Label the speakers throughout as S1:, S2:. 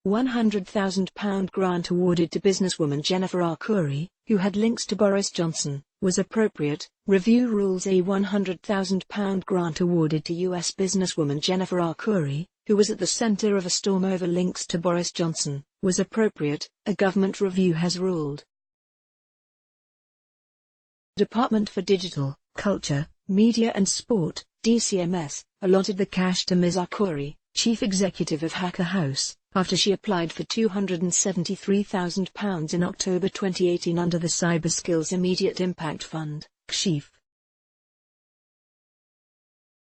S1: £100,000 grant awarded to businesswoman Jennifer Arcuri, who had links to Boris Johnson, was appropriate. Review rules a £100,000 grant awarded to US businesswoman Jennifer Arcuri, who was at the center of a storm over links to Boris Johnson, was appropriate, a government review has ruled. Department for Digital, Culture, Media and Sport, DCMS, allotted the cash to Ms. Arcuri, chief executive of Hacker House, after she applied for £273,000 in October 2018 under the Cyber Skills Immediate Impact Fund, (CSIF).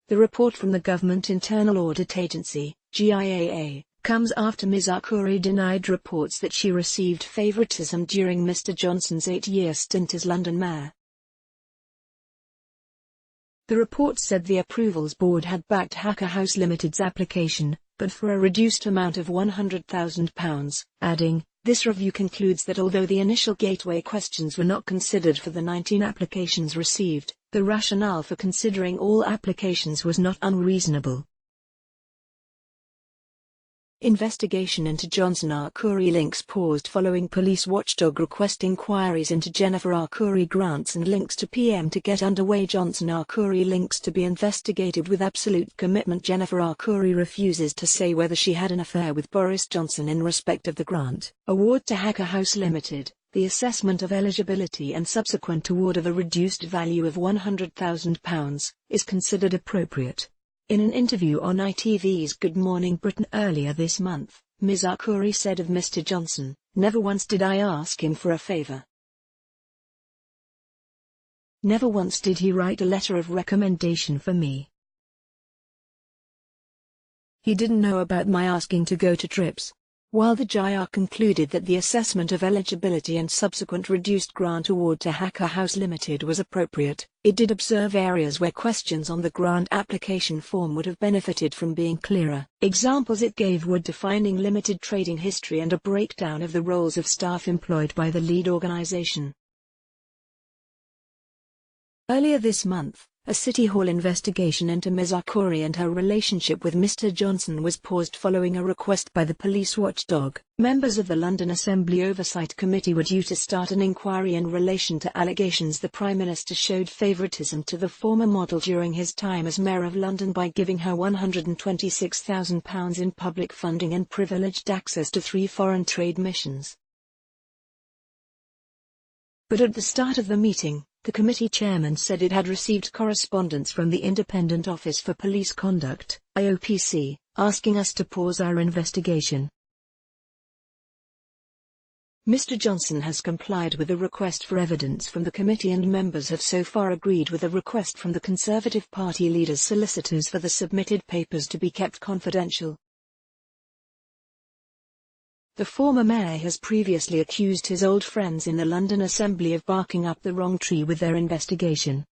S1: The report from the Government Internal Audit Agency, GIAA, comes after Ms. Arcuri denied reports that she received favouritism during Mr. Johnson's 8-year stint as London Mayor. The report said the Approvals Board had backed Hacker House Limited's application, but for a reduced amount of £100,000, adding, "This review concludes that although the initial gateway questions were not considered for the 19 applications received, the rationale for considering all applications was not unreasonable." Investigation into Johnson-Arcuri links paused following police watchdog request inquiries into Jennifer Arcuri grants and links to PM to get underway. Johnson-Arcuri links to be investigated with absolute commitment. Jennifer Arcuri refuses to say whether she had an affair with Boris Johnson in respect of the grant award to Hacker House Limited. The assessment of eligibility and subsequent award of a reduced value of £100,000 is considered appropriate. In an interview on ITV's Good Morning Britain earlier this month, Ms. Arcuri said of Mr. Johnson, "Never once did I ask him for a favour. Never once did he write a letter of recommendation for me. He didn't know about my asking to go to trips." While the GIA concluded that the assessment of eligibility and subsequent reduced grant award to Hacker House Limited was appropriate, it did observe areas where questions on the grant application form would have benefited from being clearer. Examples it gave were defining limited trading history and a breakdown of the roles of staff employed by the lead organisation. Earlier this month, a City Hall investigation into Ms. Arcuri and her relationship with Mr. Johnson was paused following a request by the police watchdog. Members of the London Assembly Oversight Committee were due to start an inquiry in relation to allegations the Prime Minister showed favouritism to the former model during his time as Mayor of London by giving her £126,000 in public funding and privileged access to 3 foreign trade missions. But at the start of the meeting, the committee chairman said it had received correspondence from the Independent Office for Police Conduct, IOPC, asking us to pause our investigation. Mr. Johnson has complied with the request for evidence from the committee and members have so far agreed with a request from the Conservative Party leader's solicitors for the submitted papers to be kept confidential. The former mayor has previously accused his old friends in the London Assembly of barking up the wrong tree with their investigation.